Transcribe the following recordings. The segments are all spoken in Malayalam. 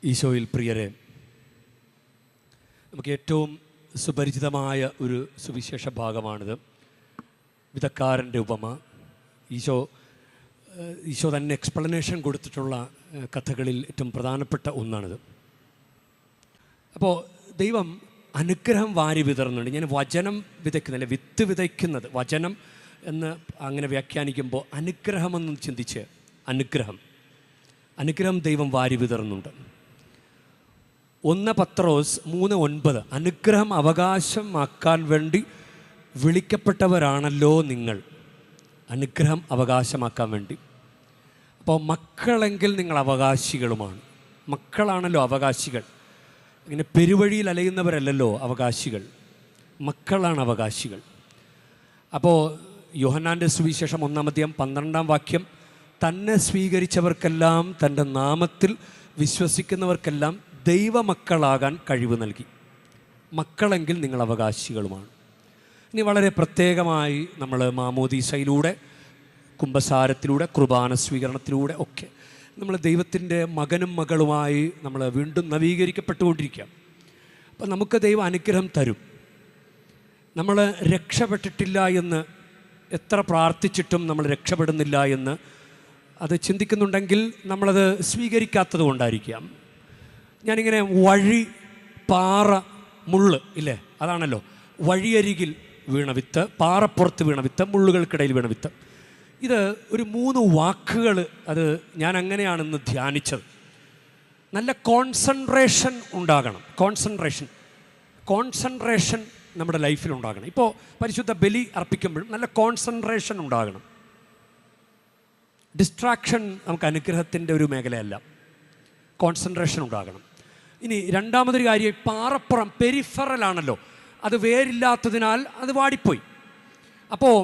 ഈശോയിൽ പ്രിയരെ, നമുക്ക് ഏറ്റവും സുപരിചിതമായ ഒരു സുവിശേഷ ഭാഗമാണിത്. വിധക്കാരൻ്റെ ഉപമ. ഈശോ തന്നെ എക്സ്പ്ലനേഷൻ കൊടുത്തിട്ടുള്ള കഥകളിൽ ഏറ്റവും പ്രധാനപ്പെട്ട ഒന്നാണിത്. അപ്പോൾ ദൈവം അനുഗ്രഹം വാരി വിതറുന്നുണ്ട്. ഞാൻ വചനം വിതയ്ക്കുന്നില്ല, വിത്ത് വിതയ്ക്കുന്നത് വചനം എന്ന് അങ്ങനെ വ്യാഖ്യാനിക്കുമ്പോൾ അനുഗ്രഹമെന്ന് ചിന്തിച്ച് അനുഗ്രഹം ദൈവം വാരി വിതറുന്നുണ്ട്. 1 പത്രോസ് 3:9 അനുഗ്രഹം അവകാശമാക്കാൻ വേണ്ടി വിളിക്കപ്പെട്ടവരാണല്ലോ നിങ്ങൾ. അനുഗ്രഹം അവകാശമാക്കാൻ വേണ്ടി. അപ്പോൾ മക്കളെങ്കിൽ നിങ്ങൾ അവകാശികളുമാണ്. മക്കളാണല്ലോ അവകാശികൾ. ഇങ്ങനെ പെരുവഴിയിൽ അലയുന്നവരല്ലല്ലോ അവകാശികൾ, മക്കളാണ് അവകാശികൾ. അപ്പോൾ യോഹന്നാൻ്റെ സുവിശേഷം 1:12 തന്നെ സ്വീകരിച്ചവർക്കെല്ലാം തൻ്റെ നാമത്തിൽ വിശ്വസിക്കുന്നവർക്കെല്ലാം ദൈവമക്കളാകാൻ കഴിവ് നൽകി. മക്കളെങ്കിൽ നിങ്ങൾ അവകാശികളുമാണ്. ഇനി വളരെ പ്രത്യേകമായി നമ്മൾ മാമോദീസയിലൂടെ, കുംഭസാരത്തിലൂടെ, കുർബാന സ്വീകരണത്തിലൂടെ ഒക്കെ നമ്മൾ ദൈവത്തിൻ്റെ മകനും മകളുമായി നമ്മൾ വീണ്ടും നവീകരിക്കപ്പെട്ടുകൊണ്ടിരിക്കുക. അപ്പം നമുക്ക് ദൈവം അനുഗ്രഹം തരും. നമ്മൾ രക്ഷപ്പെട്ടിട്ടില്ല എന്ന് എത്ര പ്രാർത്ഥിച്ചിട്ടും നമ്മൾ രക്ഷപ്പെടുന്നില്ല എന്ന് അത് ചിന്തിക്കുന്നുണ്ടെങ്കിൽ നമ്മളത് സ്വീകരിക്കാത്തത് കൊണ്ടായിരിക്കാം. ഞാനിങ്ങനെ വഴി, പാറ, മുള്ള് ഇല്ലേ, അതാണല്ലോ വഴിയരികിൽ വീണ വിത്ത്, പാറപ്പുറത്ത് വീണ വിത്ത്, മുള്ളുകൾക്കിടയിൽ വീണ വിത്ത്. ഇത് ഒരു 3 വാക്കുകൾ അത് ഞാൻ അങ്ങനെയാണെന്ന് ധ്യാനിച്ചത്. നല്ല കോൺസെൻട്രേഷൻ ഉണ്ടാകണം. കോൺസെൻട്രേഷൻ നമ്മുടെ ലൈഫിലുണ്ടാകണം. ഇപ്പോൾ പരിശുദ്ധ ബലി അർപ്പിക്കുമ്പോഴും നല്ല കോൺസെൻട്രേഷൻ ഉണ്ടാകണം. ഡിസ്ട്രാക്ഷൻ നമുക്ക് അനുഗ്രഹത്തിൻ്റെ ഒരു മേഖലയല്ല. കോൺസെൻട്രേഷൻ ഉണ്ടാകണം. ഇനി രണ്ടാമതൊരു കാര്യം, പാറപ്പുറം പെരിഫറലാണല്ലോ, അത് വേരില്ലാത്തതിനാൽ അത് വാടിപ്പോയി. അപ്പോൾ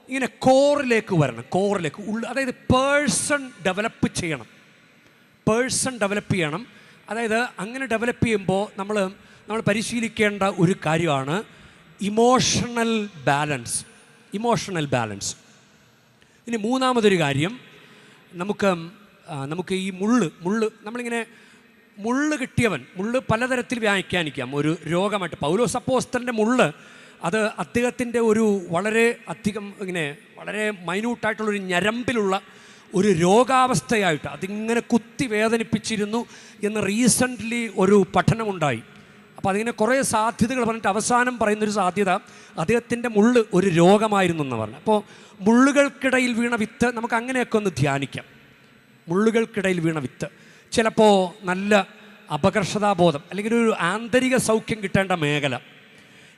ഇങ്ങനെ കോറിലേക്ക് വരണം. അതായത് പേഴ്സൺ ഡെവലപ്പ് ചെയ്യണം. അതായത് അങ്ങനെ ഡെവലപ്പ് ചെയ്യുമ്പോൾ നമ്മൾ പരിശീലിക്കേണ്ട ഒരു കാര്യമാണ് ഇമോഷണൽ ബാലൻസ്. ഇനി മൂന്നാമതൊരു കാര്യം, നമുക്ക് ഈ മുള്ള് നമ്മളിങ്ങനെ മുള്ള് കിട്ടിയവൻ, മുള്ള് പലതരത്തിൽ വ്യാഖ്യാനിക്കാം. ഒരു രോഗമായിട്ട് പൗലോസ് അപ്പോസ്തലൻ്റെ മുള്ള് അത് അദ്ദേഹത്തിൻ്റെ ഒരു വളരെ മൈന്യൂട്ടായിട്ടുള്ളൊരു ഞരമ്പിലുള്ള ഒരു രോഗാവസ്ഥയായിട്ട് അതിങ്ങനെ കുത്തി വേദനിപ്പിച്ചിരുന്നു എന്ന് റീസെൻ്റ്ലി ഒരു പഠനമുണ്ടായി. അപ്പോൾ അതിങ്ങനെ കുറേ സാധ്യതകൾ പറഞ്ഞിട്ട് അവസാനം പറയുന്നൊരു സാധ്യത അദ്ദേഹത്തിൻ്റെ മുള്ള് ഒരു രോഗമായിരുന്നു എന്ന് പറഞ്ഞു. അപ്പോൾ മുള്ളുകൾക്കിടയിൽ വീണ വിത്ത് നമുക്ക് അങ്ങനെയൊക്കെ ഒന്ന് ധ്യാനിക്കാം. മുള്ളുകൾക്കിടയിൽ വീണ വിത്ത് ചിലപ്പോൾ നല്ല അപകർഷതാബോധം അല്ലെങ്കിൽ ഒരു ആന്തരിക സൗഖ്യം കിട്ടേണ്ട മേഖല.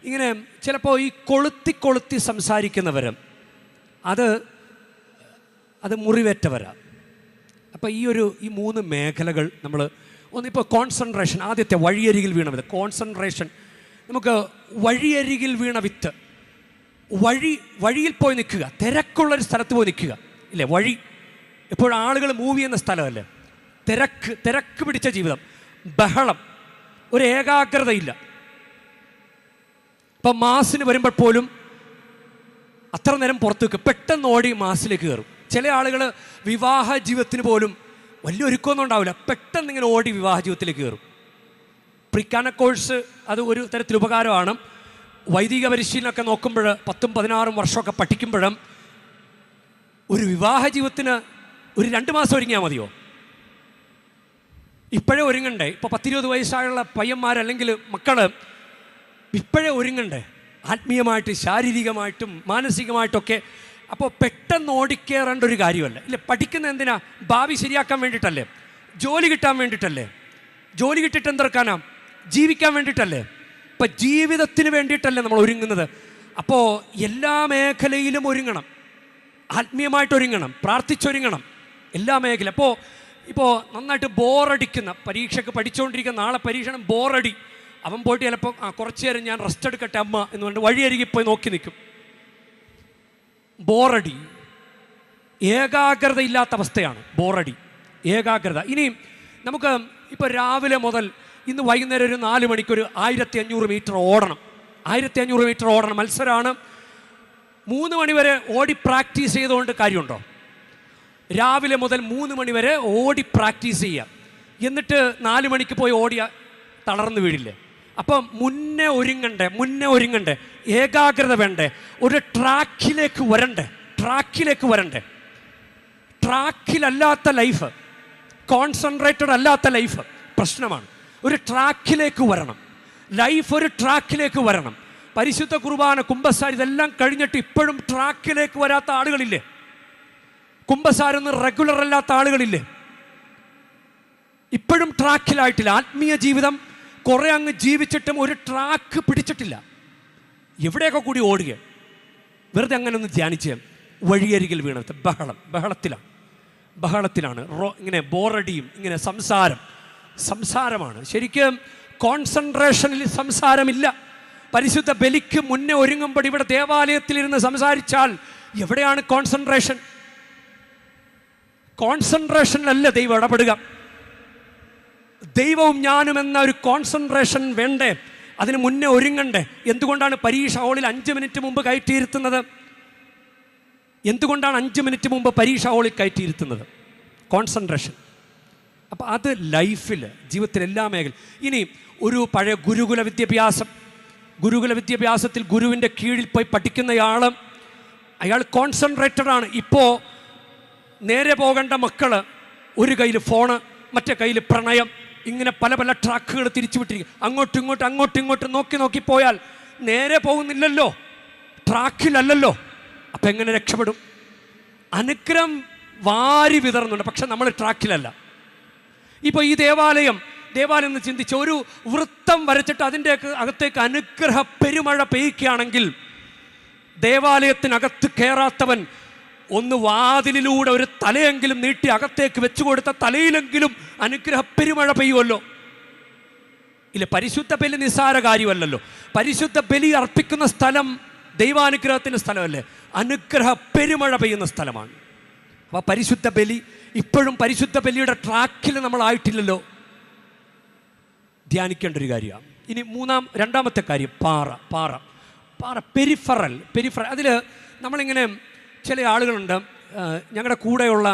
ഇങ്ങനെ ചിലപ്പോൾ ഈ കൊളുത്തി സംസാരിക്കുന്നവരും അത് മുറിവേറ്റവരാ. അപ്പോൾ ഈ 3 മേഖലകൾ നമ്മൾ ഒന്നിപ്പോൾ കോൺസെൻട്രേഷൻ. ആദ്യത്തെ വഴിയരികിൽ വീണ വിത്ത്, കോൺസെൻട്രേഷൻ. നമുക്ക് വഴിയരികിൽ വീണ വിത്ത്, വഴിയിൽ പോയി നിൽക്കുക, തിരക്കുള്ളൊരു സ്ഥലത്ത് പോയി നിൽക്കുക ഇല്ലേ. വഴി എപ്പോഴും ആളുകൾ മൂവ് ചെയ്യുന്ന സ്ഥലമല്ലേ. തിരക്ക് പിടിച്ച ജീവിതം, ബഹളം, ഒരു ഏകാഗ്രതയില്ല. ഇപ്പം മാസിന് വരുമ്പോൾ പോലും അത്ര നേരം പുറത്ത് വെക്കും, പെട്ടെന്ന് ഓടി മാസിലേക്ക് കയറും. ചില ആളുകൾ വിവാഹ ജീവിതത്തിന് പോലും വലിയ ഒരുക്കമൊന്നും ഉണ്ടാവില്ല, പെട്ടെന്ന് ഇങ്ങനെ ഓടി വിവാഹ ജീവിതത്തിലേക്ക് കയറും. പ്രിക്കാന കോഴ്സ് അത് ഒരു തരത്തിൽ ഉപകാരമാണ്. വൈദിക പരിശീലനമൊക്കെ നോക്കുമ്പോൾ 10-16 വർഷമൊക്കെ പഠിക്കുമ്പോഴും ഒരു വിവാഹ ജീവിതത്തിന് ഒരു 2 മാസം ഒരുങ്ങിയാൽ മതിയോ? ഇപ്പോഴേ ഒരുങ്ങണ്ടേ? ഇപ്പോൾ 10-20 വയസ്സായുള്ള പയ്യന്മാരല്ലെങ്കിൽ മക്കൾ ഇപ്പോഴേ ഒരുങ്ങണ്ടേ, ആത്മീയമായിട്ട്, ശാരീരികമായിട്ടും മാനസികമായിട്ടൊക്കെ. അപ്പോൾ പെട്ടെന്ന് ഓടിക്കേറേണ്ട ഒരു കാര്യമല്ല ഇല്ലേ. പഠിക്കുന്ന എന്തിനാ? ഭാവി ശരിയാക്കാൻ വേണ്ടിയിട്ടല്ലേ, ജോലി കിട്ടാൻ വേണ്ടിയിട്ടല്ലേ. ജോലി കിട്ടിയിട്ട് എന്തെടുക്കാനാ? ജീവിക്കാൻ വേണ്ടിയിട്ടല്ലേ. ഇപ്പം ജീവിതത്തിന് വേണ്ടിയിട്ടല്ലേ നമ്മൾ ഒരുങ്ങുന്നത്. അപ്പോൾ എല്ലാ മേഖലയിലും ഒരുങ്ങണം, ആത്മീയമായിട്ട് ഒരുങ്ങണം, പ്രാർത്ഥിച്ചൊരുങ്ങണം എല്ലാ മേഖല. ഇപ്പോൾ നന്നായിട്ട് ബോറടിക്കുന്ന, പരീക്ഷയ്ക്ക് പഠിച്ചുകൊണ്ടിരിക്കുന്ന, നാളെ പരീക്ഷണം, ബോറടി, അവൻ പോയിട്ട് ചിലപ്പോൾ കുറച്ച് നേരം ഞാൻ റെസ്റ്റ് എടുക്കട്ടെ അമ്മ എന്ന് പറഞ്ഞിട്ട് വഴിയരികിൽ പോയി നോക്കി നിൽക്കും. ബോറടി, ഏകാഗ്രത ഇല്ലാത്ത അവസ്ഥയാണ് ബോറടി, ഏകാഗ്രത. ഇനി നമുക്ക് ഇപ്പോൾ രാവിലെ മുതൽ ഇന്ന് വൈകുന്നേരം ഒരു 4 മണിക്കൊരു 1500 മീറ്റർ ഓടണം. 1500 മീറ്റർ ഓടണം, മത്സരമാണ്. 3 മണി വരെ ഓടി പ്രാക്ടീസ് ചെയ്തുകൊണ്ട് കാര്യമുണ്ടോ? രാവിലെ മുതൽ 3 മണി വരെ ഓടി പ്രാക്ടീസ് ചെയ്യാം. എന്നിട്ട് 4 മണിക്ക് പോയി ഓടിയ തളർന്നു വീഴില്ലേ? അപ്പം മുന്നേ ഒരുങ്ങണ്ടേ, ഏകാഗ്രത വേണ്ടേ, ഒരു ട്രാക്കിലേക്ക് വരണ്ടേ. ട്രാക്കിലല്ലാത്ത ലൈഫ്, കോൺസെൻട്രേറ്റഡ് അല്ലാത്ത ലൈഫ് പ്രശ്നമാണ്. ഒരു ട്രാക്കിലേക്ക് വരണം, ലൈഫ് ഒരു ട്രാക്കിലേക്ക് വരണം. പരിശുദ്ധ കുർബാന, കുമ്പസാരം ഇതെല്ലാം കഴിഞ്ഞിട്ട് ഇപ്പോഴും ട്രാക്കിലേക്ക് വരാത്ത ആളുകളില്ലേ? കുമ്പസാരൊന്നും റെഗുലർ അല്ലാത്ത ആളുകളില്ലേ? ഇപ്പോഴും ട്രാക്കിലായിട്ടില്ല. ആത്മീയ ജീവിതം കുറെ അങ്ങ് ജീവിച്ചിട്ടും ഒരു ട്രാക്ക് പിടിച്ചിട്ടില്ല. എവിടെയൊക്കെ കൂടി ഓടുക. വെറുതെ അങ്ങനെ ഒന്ന് ധ്യാനിച്ച് വഴിയരികിൽ വീണത് ബഹളത്തിലാണ് ഇങ്ങനെ ബോറടിയും, ഇങ്ങനെ സംസാരമാണ്. ശരിക്കും കോൺസെൻട്രേഷനിൽ സംസാരമില്ല. പരിശുദ്ധ ബലിക്ക് മുന്നേ ഒരുങ്ങുമ്പോൾ ഇവിടെ ദേവാലയത്തിലിരുന്ന് സംസാരിച്ചാൽ എവിടെയാണ് കോൺസെൻട്രേഷൻ? കോൺസെൻട്രേഷനിലല്ല ദൈവം ഇടപെടുക. ദൈവവും ഞാനും എന്ന ഒരു കോൺസെൻട്രേഷൻ വേണ്ടേ? അതിന് മുന്നേ ഒരുങ്ങണ്ടേ? എന്തുകൊണ്ടാണ് പരീക്ഷ ഹാളിൽ 5 മിനിറ്റ് മുമ്പ് കയറ്റിയിരുത്തുന്നത്? എന്തുകൊണ്ടാണ് 5 മിനിറ്റ് മുമ്പ് പരീക്ഷ ഹാളിൽ കയറ്റിയിരുത്തുന്നത്? കോൺസെൻട്രേഷൻ. അപ്പം അത് ലൈഫിൽ, ജീവിതത്തിൽ എല്ലാ മേഖല. ഇനി ഒരു പഴയ ഗുരുകുല വിദ്യാഭ്യാസത്തിൽ ഗുരുവിൻ്റെ കീഴിൽ പോയി പഠിക്കുന്നയാൾ, അയാൾ കോൺസെൻട്രേറ്റഡ് ആണ്. ഇപ്പോൾ നേരെ പോകേണ്ട മക്കൾ ഒരു കയ്യിൽ ഫോണ്, മറ്റേ കയ്യിൽ പ്രണയം, ഇങ്ങനെ പല ട്രാക്കുകൾ തിരിച്ചുവിട്ടിരിക്കും. അങ്ങോട്ടും ഇങ്ങോട്ടും നോക്കി പോയാൽ നേരെ പോകുന്നില്ലല്ലോ, ട്രാക്കിലല്ലല്ലോ. അപ്പം എങ്ങനെ രക്ഷപ്പെടും? അനുഗ്രഹം വാരി വിതറുന്നുണ്ട്, പക്ഷെ നമ്മൾ ട്രാക്കിലല്ല. ഇപ്പോൾ ഈ ദേവാലയം എന്ന് ചിന്തിച്ച് ഒരു വൃത്തം വരച്ചിട്ട് അതിൻ്റെ അകത്തേക്ക് അനുഗ്രഹ പെരുമഴ പെയ്യുകയാണെങ്കിൽ ദേവാലയത്തിനകത്ത് കയറാത്തവൻ ഒന്ന് വാതിലിലൂടെ ഒരു തലയെങ്കിലും നീട്ടി അകത്തേക്ക് വെച്ചു കൊടുത്ത തലയിലെങ്കിലും അനുഗ്രഹ പെരുമഴ പെയ്യുമല്ലോ. ഇല്ല, പരിശുദ്ധ ബലി നിസ്സാര കാര്യമല്ലല്ലോ. പരിശുദ്ധ ബലി അർപ്പിക്കുന്ന സ്ഥലം ദൈവാനുഗ്രഹത്തിൻ്റെ സ്ഥലമല്ലേ? അനുഗ്രഹ പെരുമഴ പെയ്യുന്ന സ്ഥലമാണ്. അപ്പോൾ പരിശുദ്ധ ബലി ഇപ്പോഴും പരിശുദ്ധ ബലിയുടെ ട്രാക്കിൽ നമ്മളായിട്ടില്ലല്ലോ. ധ്യാനിക്കേണ്ട ഒരു കാര്യമാണ്. ഇനി രണ്ടാമത്തെ കാര്യം പാറ പെരിഫറൽ. അതിൽ നമ്മളിങ്ങനെ ചില ആളുകളുണ്ട്, ഞങ്ങളുടെ കൂടെയുള്ള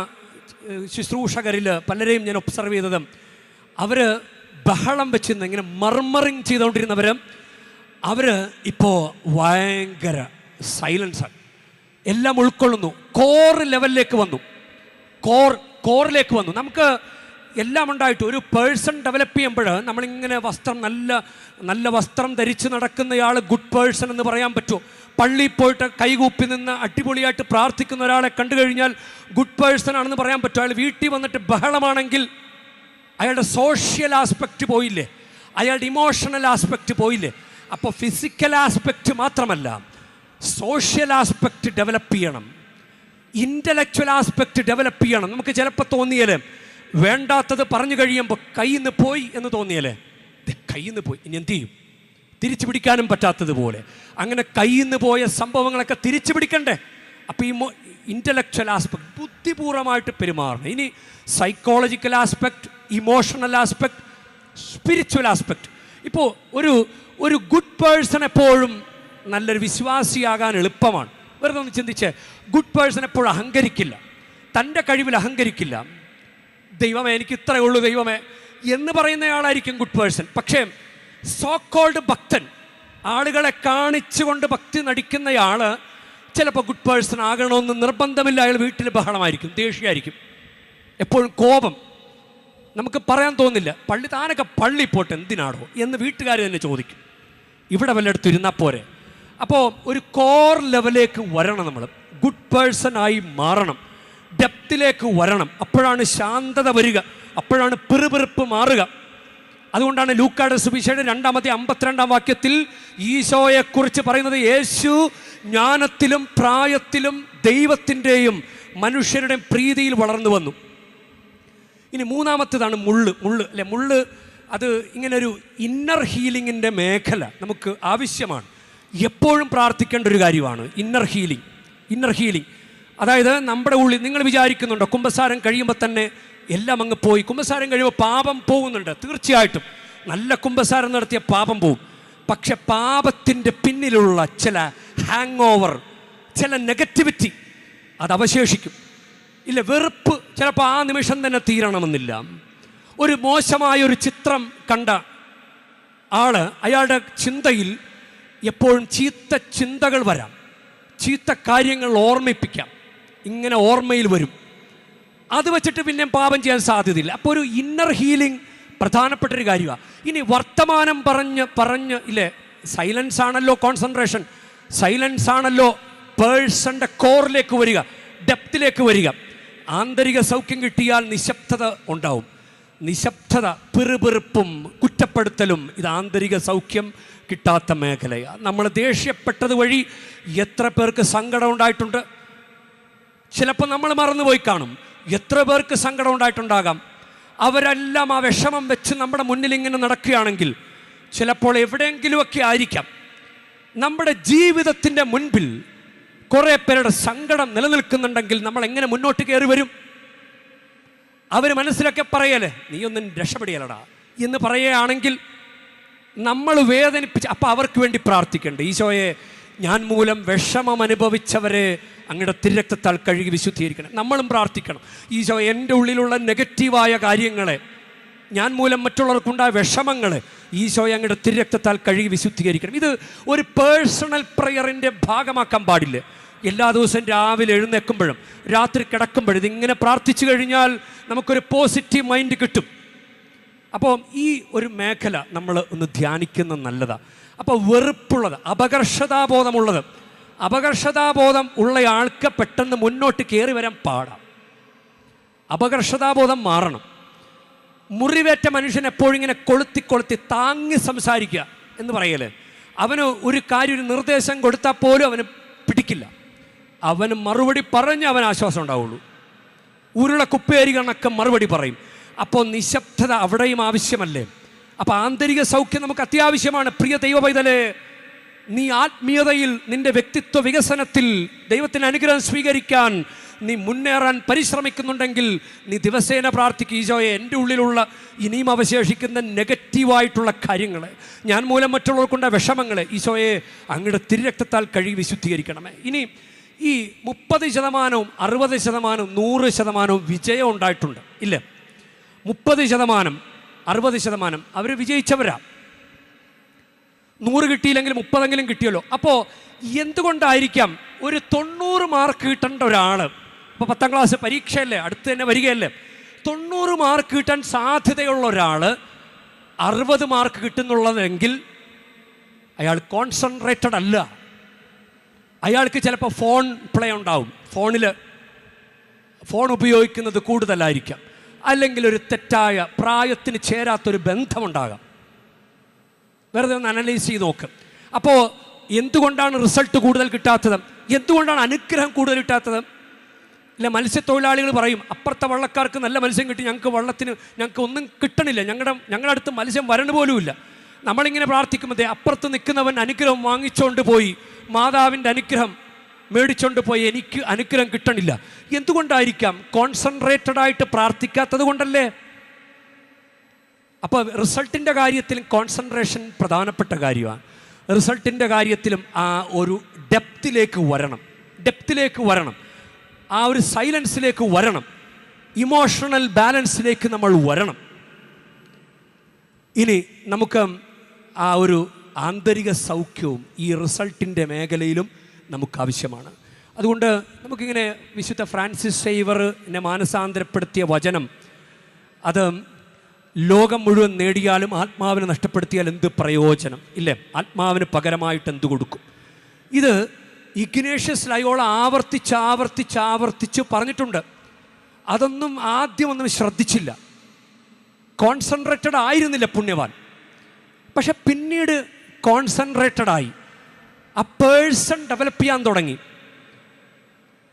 ശുശ്രൂഷകരിൽ പലരെയും ഞാൻ ഒബ്സർവ് ചെയ്തത്, അവർ ബഹളം വെച്ചിരുന്ന ഇങ്ങനെ മർമറിങ് ചെയ്തുകൊണ്ടിരുന്നവർ, അവർ ഇപ്പോൾ ഭയങ്കര സൈലൻസാണ്. എല്ലാം ഉൾക്കൊള്ളുന്നു. ലെവലിലേക്ക് വന്നു. കോറിലേക്ക് വന്നു. നമുക്ക് എല്ലാം ഉണ്ടായിട്ട് ഒരു പേഴ്സൺ ഡെവലപ്പ് ചെയ്യുമ്പോൾ നമ്മളിങ്ങനെ നല്ല വസ്ത്രം ധരിച്ച് നടക്കുന്നയാൾ ഗുഡ് പേഴ്സൺ എന്ന് പറയാൻ പറ്റുമോ? പള്ളിയിൽ പോയിട്ട് കൈകൂപ്പി നിന്ന് അടിപൊളിയായിട്ട് പ്രാർത്ഥിക്കുന്ന ഒരാളെ കണ്ടു കഴിഞ്ഞാൽ ഗുഡ് പേഴ്സൺ ആണെന്ന് പറയാൻ പറ്റുമോ? അയാൾ വീട്ടിൽ വന്നിട്ട് ബഹളമാണെങ്കിൽ അയാളുടെ സോഷ്യൽ ആസ്പെക്റ്റ് പോയില്ലേ, അയാളുടെ ഇമോഷണൽ ആസ്പെക്റ്റ് പോയില്ലേ? അപ്പോൾ ഫിസിക്കൽ ആസ്പെക്റ്റ് മാത്രമല്ല, സോഷ്യൽ ആസ്പെക്റ്റ് ഡെവലപ്പ് ചെയ്യണം, ഇൻ്റലക്ച്വൽ ആസ്പെക്റ്റ് ഡെവലപ്പ് ചെയ്യണം. നമുക്ക് ചിലപ്പോൾ തോന്നിയാലേ വേണ്ടാത്തത് പറഞ്ഞു കഴിയുമ്പോൾ കയ്യിൽ നിന്ന് പോയി എന്ന് തോന്നിയാലേ, കയ്യിൽ നിന്ന് പോയി, ഇനി എന്ത് ചെയ്യും? തിരിച്ചു പിടിക്കാനും പറ്റാത്തതുപോലെ അങ്ങനെ കയ്യിൽ നിന്ന് പോയ സംഭവങ്ങളൊക്കെ തിരിച്ചു പിടിക്കണ്ടേ? അപ്പോൾ ഈ ഇൻ്റലക്ച്വൽ ആസ്പെക്ട് ബുദ്ധിപൂർവമായിട്ട് പെരുമാറണം. ഇനി psychological aspect, emotional aspect, spiritual aspect. ഇപ്പോൾ ഒരു ഗുഡ് പേഴ്സൺ എപ്പോഴും നല്ലൊരു വിശ്വാസിയാകാൻ എളുപ്പമാണ്. വെറുതെ ഒന്ന് ചിന്തിച്ച്, ഗുഡ് പേഴ്സൺ എപ്പോഴും അഹങ്കരിക്കില്ല, തൻ്റെ കഴിവിൽ അഹങ്കരിക്കില്ല. ദൈവമേ എനിക്ക് ഇത്രയേ ഉള്ളൂ ദൈവമേ എന്ന് പറയുന്നയാളായിരിക്കും ഗുഡ് പേഴ്സൺ. പക്ഷേ സോ കോൾഡ് ഭക്തൻ, ആളുകളെ കാണിച്ചുകൊണ്ട് ഭക്തി നടിക്കുന്നയാൾ ചിലപ്പോൾ ഗുഡ് പേഴ്സൺ ആകണമെന്ന് നിർബന്ധമില്ല. അയാൾ വീട്ടിൽ ബഹളമായിരിക്കും, ദേഷ്യമായിരിക്കും, എപ്പോഴും കോപം. നമുക്ക് പറയാൻ തോന്നില്ല, താനൊക്കെ പള്ളി പോട്ടെ എന്തിനാണോ എന്ന് വീട്ടുകാർ തന്നെ ചോദിക്കും. ഇവിടെ വല്ലയിടത്തും ഇരുന്നാൽ പോരെ. അപ്പോൾ ഒരു കോർ ലെവലിലേക്ക് വരണം, നമ്മൾ ഗുഡ് പേഴ്സണായി മാറണം, ഡെപ്തിലേക്ക് വരണം. അപ്പോഴാണ് ശാന്തത വരിക, അപ്പോഴാണ് പിറുപിറുപ്പ് മാറുക. അതുകൊണ്ടാണ് ലൂക്കായുടെ സുവിശേഷം 2-52 വാക്യത്തിൽ ഈശോയെക്കുറിച്ച് പറയുന്നത്, യേശു ജ്ഞാനത്തിലും പ്രായത്തിലും ദൈവത്തിൻ്റെയും മനുഷ്യരുടെയും പ്രീതിയിൽ വളർന്നു വന്നു. ഇനി മൂന്നാമത്തേതാണ് മുള്ള്. അത് ഇങ്ങനൊരു ഇന്നർ ഹീലിങ്ങിൻ്റെ മേഖല നമുക്ക് ആവശ്യമാണ്. എപ്പോഴും പ്രാർത്ഥിക്കേണ്ട ഒരു കാര്യമാണ് ഇന്നർ ഹീലിംഗ്. അതായത് നമ്മുടെ ഉള്ളിൽ, നിങ്ങൾ വിചാരിക്കുന്നുണ്ടോ കുമ്പസാരം കഴിയുമ്പോൾ തന്നെ എല്ലാം അങ്ങ് പോയി? കുമ്പസാരം കഴിയുമ്പോൾ പാപം പോകുന്നുണ്ട്, തീർച്ചയായിട്ടും. നല്ല കുമ്പസാരം നടത്തിയ പാപം പോകും. പക്ഷെ പാപത്തിൻ്റെ പിന്നിലുള്ള ചില ഹാങ് ഓവർ, ചില നെഗറ്റിവിറ്റി അത് അവശേഷിക്കും. ഇല്ല, വെറുപ്പ് ചിലപ്പോൾ ആ നിമിഷം തന്നെ തീരണമെന്നില്ല. ഒരു മോശമായൊരു ചിത്രം കണ്ട ആള്, അയാളുടെ ചിന്തയിൽ എപ്പോഴും ചീത്ത ചിന്തകൾ വരാം, ചീത്ത കാര്യങ്ങൾ ഓർമ്മിപ്പിക്കാം, ഇങ്ങനെ ഓർമ്മയിൽ വരും. അത് വെച്ചിട്ട് പിന്നെ പാപം ചെയ്യാൻ സാധ്യതയില്ല. അപ്പോൾ ഒരു ഇന്നർ ഹീലിംഗ് പ്രധാനപ്പെട്ടൊരു കാര്യമാണ്. ഇനി വർത്തമാനം പറഞ്ഞ് ഇല്ലേ, സൈലൻസ് ആണല്ലോ കോൺസെൻട്രേഷൻ, സൈലൻസ് ആണല്ലോ പേഴ്സൻ്റെ കോറിലേക്ക് വരിക, ഡെപ്തിലേക്ക് വരിക. ആന്തരിക സൗഖ്യം കിട്ടിയാൽ നിശബ്ദത ഉണ്ടാവും. നിശബ്ദത, പിറുപിറുപ്പും കുറ്റപ്പെടുത്തലും ഇത് ആന്തരിക സൗഖ്യം കിട്ടാത്ത മേഖലയാണ്. നമ്മൾ ദേഷ്യപ്പെട്ടത് വഴി എത്ര പേർക്ക് സങ്കടം ഉണ്ടായിട്ടുണ്ട്. ചിലപ്പോൾ നമ്മൾ മറന്നുപോയി കാണും. എത്ര പേർക്ക് സങ്കടം ഉണ്ടായിട്ടുണ്ടാകാം. അവരെല്ലാം ആ വിഷമം വെച്ച് നമ്മുടെ മുന്നിൽ ഇങ്ങനെ നടക്കുകയാണെങ്കിൽ ചിലപ്പോൾ എവിടെയെങ്കിലുമൊക്കെ ആയിരിക്കാം നമ്മുടെ ജീവിതത്തിൻ്റെ മുൻപിൽ കുറേ പേരുടെ സങ്കടം നിലനിൽക്കുന്നുണ്ടെങ്കിൽ നമ്മൾ എങ്ങനെ മുന്നോട്ട് കയറി വരും? അവർ മനസ്സിലൊക്കെ പറയല്ലേ, നീ ഒന്നും രക്ഷപ്പെടിയല്ലടാ എന്ന് പറയുകയാണെങ്കിൽ നമ്മൾ വേദനിപ്പിച്ച്, അപ്പോൾ അവർക്ക് വേണ്ടി പ്രാർത്ഥിക്കണ്ടേ? ഈശോയെ, ഞാൻ മൂലം വിഷമം അനുഭവിച്ചവരെ അങ്ങയുടെ തിരുരക്തത്താൽ കഴുകി വിശുദ്ധീകരിക്കണം. നമ്മളും പ്രാർത്ഥിക്കണം, ഈശോ എൻ്റെ ഉള്ളിലുള്ള നെഗറ്റീവായ കാര്യങ്ങളെ, ഞാൻ മൂലം മറ്റുള്ളവർക്കുണ്ടായ വിഷമങ്ങളെ ഈശോയെ അങ്ങയുടെ തിരുരക്തത്താൽ കഴുകി വിശുദ്ധീകരിക്കണം. ഇത് ഒരു പേഴ്സണൽ പ്രയറിൻ്റെ ഭാഗമാക്കാൻ പാടില്ല. എല്ലാ ദിവസവും രാവിലെ എഴുന്നേൽക്കുമ്പോഴും രാത്രി കിടക്കുമ്പോഴും ഇതിങ്ങനെ പ്രാർത്ഥിച്ചു കഴിഞ്ഞാൽ നമുക്കൊരു പോസിറ്റീവ് മൈൻഡ് കിട്ടും. അപ്പോൾ ഈ ഒരു മേഖല നമ്മൾ ഒന്ന് ധ്യാനിക്കുന്നത് നല്ലതാണ്. അപ്പോൾ വെറുപ്പുള്ളത്, അപകർഷതാബോധം ഉള്ള ആൾക്ക് പെട്ടെന്ന് മുന്നോട്ട് കയറി വരാൻ പാടാം. അപകർഷതാബോധം മാറണം. മുറിവേറ്റ മനുഷ്യൻ എപ്പോഴും ഇങ്ങനെ കൊളുത്തി താങ്ങി സംസാരിക്കുക എന്ന് പറയല്ലേ. അവന് ഒരു കാര്യം, ഒരു നിർദ്ദേശം കൊടുത്താൽ പോലും അവന് പിടിക്കില്ല. അവന് മറുപടി പറഞ്ഞ് അവന് ആശ്വാസം ഉണ്ടാവുള്ളൂ. ഉരുള കുപ്പേരി കണക്ക് മറുപടി പറയും. അപ്പോൾ നിശബ്ദത അവിടെയും ആവശ്യമല്ലേ? അപ്പോൾ ആന്തരിക സൗഖ്യം നമുക്ക് അത്യാവശ്യമാണ്. പ്രിയ ദൈവ പൈതലേ, നീ ആത്മീയതയിൽ, നിന്റെ വ്യക്തിത്വ വികസനത്തിൽ ദൈവത്തിൻ്റെ അനുഗ്രഹം സ്വീകരിക്കാൻ നീ മുന്നേറാൻ പരിശ്രമിക്കുന്നുണ്ടെങ്കിൽ നീ ദിവസേന പ്രാർത്ഥിക്കുക, ഈശോയെ, എൻ്റെ ഉള്ളിലുള്ള ഇനിയും അവശേഷിക്കുന്ന നെഗറ്റീവായിട്ടുള്ള കാര്യങ്ങൾ, ഞാൻ മൂലം മറ്റുള്ളവർക്കുണ്ട വിഷമങ്ങൾ, ഈശോയെ അങ്ങയുടെ തിരുരക്തത്താൽ കഴുകി വിശുദ്ധീകരിക്കണമേ. ഇനി ഈ 30%, 60%, 100% വിജയം ഉണ്ടായിട്ടുണ്ട് ഇല്ലേ? 30%, 60% അവർ വിജയിച്ചവരാ. 100 കിട്ടിയില്ലെങ്കിൽ 30 കിട്ടിയല്ലോ. അപ്പോൾ എന്തുകൊണ്ടായിരിക്കാം ഒരു 90 മാർക്ക് കിട്ടേണ്ട ഒരാൾ, ഇപ്പോൾ 10ാം ക്ലാസ് പരീക്ഷയല്ലേ, അടുത്ത് തന്നെ വരികയല്ലേ, 90 മാർക്ക് കിട്ടാൻ സാധ്യതയുള്ള ഒരാൾ 60 മാർക്ക് കിട്ടുന്നുള്ളതെങ്കിൽ അയാൾ കോൺസെൻട്രേറ്റഡ് അല്ല. അയാൾക്ക് ചിലപ്പോൾ ഫോൺ പ്ലേ ഉണ്ടാവും, ഫോൺ ഉപയോഗിക്കുന്നത് കൂടുതലായിരിക്കാം, അല്ലെങ്കിൽ ഒരു തെറ്റായ പ്രായത്തിന് ചേരാത്തൊരു ബന്ധമുണ്ടാകാം. വെറുതെ ഒന്ന് അനലൈസ് ചെയ്ത് നോക്കും. അപ്പോൾ എന്തുകൊണ്ടാണ് റിസൾട്ട് കൂടുതൽ കിട്ടാത്തത്? എന്തുകൊണ്ടാണ് അനുഗ്രഹം കൂടുതൽ കിട്ടാത്തത്? ഇല്ല, മത്സ്യത്തൊഴിലാളികൾ പറയും, അപ്പുറത്തെ വള്ളക്കാർക്ക് നല്ല മത്സ്യം കിട്ടി, ഞങ്ങൾക്ക് ഒന്നും കിട്ടണില്ല, ഞങ്ങളുടെ അടുത്ത് മത്സ്യം വരണ പോലുമില്ല. നമ്മളിങ്ങനെ പ്രാർത്ഥിക്കുമ്പോൾ അപ്പുറത്ത് നിൽക്കുന്നവൻ അനുഗ്രഹം വാങ്ങിച്ചുകൊണ്ട് പോയി, മാതാവിൻ്റെ അനുഗ്രഹം മേടിച്ചുകൊണ്ട് പോയി, എനിക്ക് അനുഗ്രഹം കിട്ടണില്ല. എന്തുകൊണ്ടായിരിക്കാം? കോൺസെൻട്രേറ്റഡ് ആയിട്ട് പ്രാർത്ഥിക്കാത്തത് കൊണ്ടല്ലേ? അപ്പോൾ റിസൾട്ടിൻ്റെ കാര്യത്തിലും കോൺസെൻട്രേഷൻ പ്രധാനപ്പെട്ട കാര്യമാണ്. റിസൾട്ടിൻ്റെ കാര്യത്തിലും ആ ഒരു ഡെപ്തിലേക്ക് വരണം, ആ ഒരു സൈലൻസിലേക്ക് വരണം, ഇമോഷണൽ ബാലൻസിലേക്ക് നമ്മൾ വരണം. ഇനി നമുക്ക് ആ ഒരു ആന്തരിക സൗഖ്യവും ഈ റിസൾട്ടിൻ്റെ മേഖലയിലും നമുക്ക് ആവശ്യമാണ്. അതുകൊണ്ട് നമുക്കിങ്ങനെ വിശുദ്ധ ഫ്രാൻസിസ് സേവറിനെ മാനസാന്തരപ്പെടുത്തിയ വചനം, അത് ലോകം മുഴുവൻ നേടിയാലും ആത്മാവിനെ നഷ്ടപ്പെടുത്തിയാൽ എന്ത് പ്രയോജനം? ഇല്ലേ? ആത്മാവിന് പകരമായിട്ട് എന്ത് കൊടുക്കും? ഇത് ഇഗ്നേഷ്യസ് ലയോള ആവർത്തിച്ച് പറഞ്ഞിട്ടുണ്ട്. അതൊന്നും ആദ്യമൊന്നും ശ്രദ്ധിച്ചില്ല, കോൺസെൻട്രേറ്റഡ് ആയിരുന്നില്ല പുണ്യവാൻ. പക്ഷെ പിന്നീട് കോൺസെൻട്രേറ്റഡായി, ആ പേഴ്സൺ ഡെവലപ്പ് ചെയ്യാൻ തുടങ്ങി,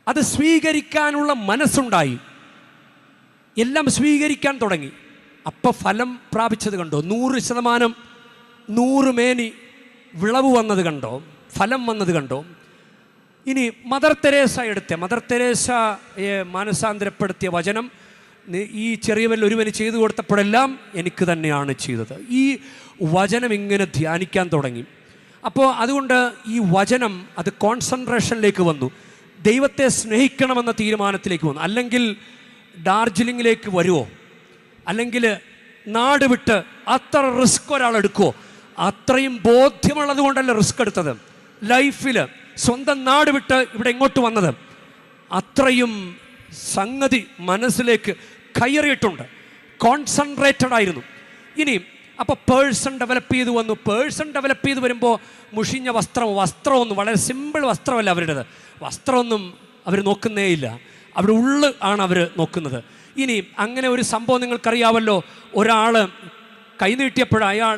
അത് സ്വീകരിക്കാനുള്ള മനസ്സുണ്ടായി, എല്ലാം സ്വീകരിക്കാൻ തുടങ്ങി. അപ്പം ഫലം പ്രാപിച്ചത് കണ്ടോ? 100%, 100 മേനി വിളവ് വന്നത് കണ്ടോ? ഫലം വന്നത് കണ്ടോ? ഇനി മദർ തെരേസയെ മാനസാന്തരപ്പെടുത്തിയ വചനം, ഈ ചെറിയവരിൽ ഒരുവന് ചെയ്തു കൊടുത്തപ്പോഴെല്ലാം എനിക്ക് തന്നെയാണ് ചെയ്തത്. ഈ വചനം ഇങ്ങനെ ധ്യാനിക്കാൻ തുടങ്ങി. അപ്പോൾ അതുകൊണ്ട് ഈ വചനം അത് കോൺസെൻട്രേഷനിലേക്ക് വന്നു, ദൈവത്തെ സ്നേഹിക്കണമെന്ന തീരുമാനത്തിലേക്ക് വന്നു. അല്ലെങ്കിൽ ഡാർജിലിങ്ങിലേക്ക് വരുമോ, അല്ലെങ്കിൽ നാട് വിട്ട് അത്ര റിസ്ക് ഒരാൾ എടുക്കുമോ? അത്രയും ബോധ്യമുള്ളത് കൊണ്ടല്ല റിസ്ക് എടുത്തത്. ലൈഫിൽ സ്വന്തം നാട് വിട്ട് ഇവിടെ ഇങ്ങോട്ട് വന്നത് അത്രയും സംഗതി മനസ്സിലേക്ക് കയറിയിട്ടുണ്ട്. കോൺസെൻട്രേറ്റഡ് ആയിരുന്നു. ഇനി അപ്പോൾ പേഴ്സൺ ഡെവലപ്പ് ചെയ്ത് വന്നു. പേഴ്സൺ ഡെവലപ്പ് ചെയ്ത് വരുമ്പോൾ മുഷിഞ്ഞ വസ്ത്രമൊന്നും വളരെ സിമ്പിൾ വസ്ത്രമല്ല അവരുടേത്. വസ്ത്രമൊന്നും അവർ നോക്കുന്നേയില്ല, അവിടെ ഉള്ളു ആണ് അവർ നോക്കുന്നത്. ഇനി അങ്ങനെ ഒരു സംഭവം നിങ്ങൾക്കറിയാമല്ലോ. ഒരാൾ കൈ നീട്ടിയപ്പോൾ അയാൾ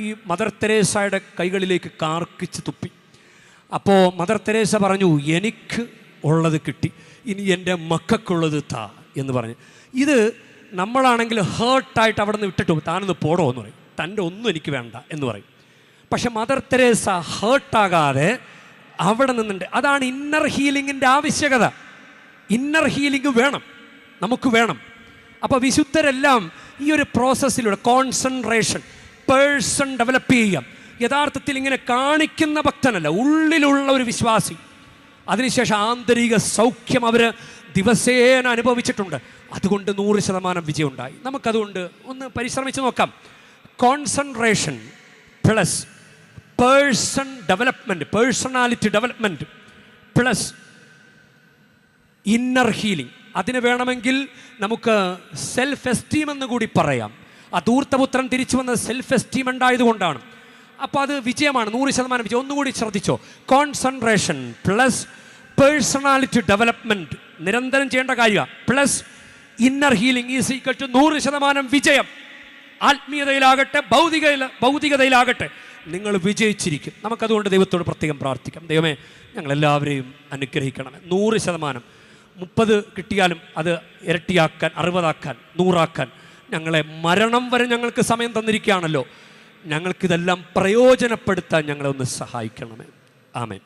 ഈ മദർ തെരേസയുടെ കൈകളിലേക്ക് കാർക്കിച്ച് തുപ്പി. അപ്പോൾ മദർ തെരേസ പറഞ്ഞു, എനിക്ക് ഉള്ളത് കിട്ടി, ഇനി എൻ്റെ മക്കൾക്കുള്ളത് താ എന്ന് പറഞ്ഞു. ഇത് നമ്മളാണെങ്കിൽ ഹേർട്ടായിട്ട് അവിടെ നിന്ന് വിട്ടിട്ട് താനൊന്ന് പോടോ എന്ന് പറയും. തൻ്റെ ഒന്നും എനിക്ക് വേണ്ട എന്ന് പറയും. പക്ഷെ മദർ തെരേസ ഹേർട്ടാകാതെ അവിടെ നിന്നുണ്ട്. അതാണ് ഇന്നർ ഹീലിങ്ങിൻ്റെ ആവശ്യകത. ഇന്നർ ഹീലിംഗ് വേണം, നമുക്ക് വേണം. അപ്പോൾ വിശുദ്ധരെല്ലാം ഈ ഒരു പ്രോസസ്സിലൂടെ കോൺസെൻട്രേഷൻ, പേഴ്സൺ ഡെവലപ്പ് ചെയ്യുക. യഥാർത്ഥത്തിൽ ഇങ്ങനെ കാണിക്കുന്ന ഭക്തനല്ല, ഉള്ളിലുള്ള ഒരു വിശ്വാസി. അതിനുശേഷം ആന്തരിക സൗഖ്യം അവർ ദിവസേന അനുഭവിച്ചിട്ടുണ്ട്. അതുകൊണ്ട് 100% വിജയം ഉണ്ടായി. നമുക്കതുകൊണ്ട് ഒന്ന് പരിശ്രമിച്ച് നോക്കാം. Concentration plus person development, personality development plus inner healing. അതിന് വേണമെങ്കിൽ നമുക്ക് സെൽഫ് എസ്റ്റീം എന്ന് കൂടി പറയാം. ആ ധൂർത്തപുത്രൻ തിരിച്ചു വന്നത് സെൽഫ് എസ്റ്റീം ഉണ്ടായതുകൊണ്ടാണ്. അപ്പോൾ അത് വിജയമാണ്, 100% വിജയം. ഒന്നുകൂടി ശ്രദ്ധിച്ചോ. കോൺസെൻട്രേഷൻ പ്ലസ് പേഴ്സണാലിറ്റി ഡെവലപ്മെൻറ്റ് നിരന്തരം ചെയ്യേണ്ട കാര്യമാണ്. Plus inner healing is equal to 100% വിജയം. ആത്മീയതയിലാകട്ടെ ഭൗതികതയിലാകട്ടെ നിങ്ങൾ വിജയിച്ചിരിക്കും. നമുക്കതുകൊണ്ട് ദൈവത്തോട് പ്രത്യേകം പ്രാർത്ഥിക്കാം. ദൈവമേ, ഞങ്ങളെല്ലാവരെയും അനുഗ്രഹിക്കണമേ. 100% 30 കിട്ടിയാലും അത് ഇരട്ടിയാക്കാൻ, 60ആക്കാൻ, 100ആക്കാൻ ഞങ്ങളെ മരണം വരെ ഞങ്ങൾക്ക് സമയം തന്നിരിക്കുകയാണല്ലോ. ഞങ്ങൾക്കിതെല്ലാം പ്രയോജനപ്പെടുത്താൻ ഞങ്ങളെ ഒന്ന് സഹായിക്കണമേ. ആമേൻ.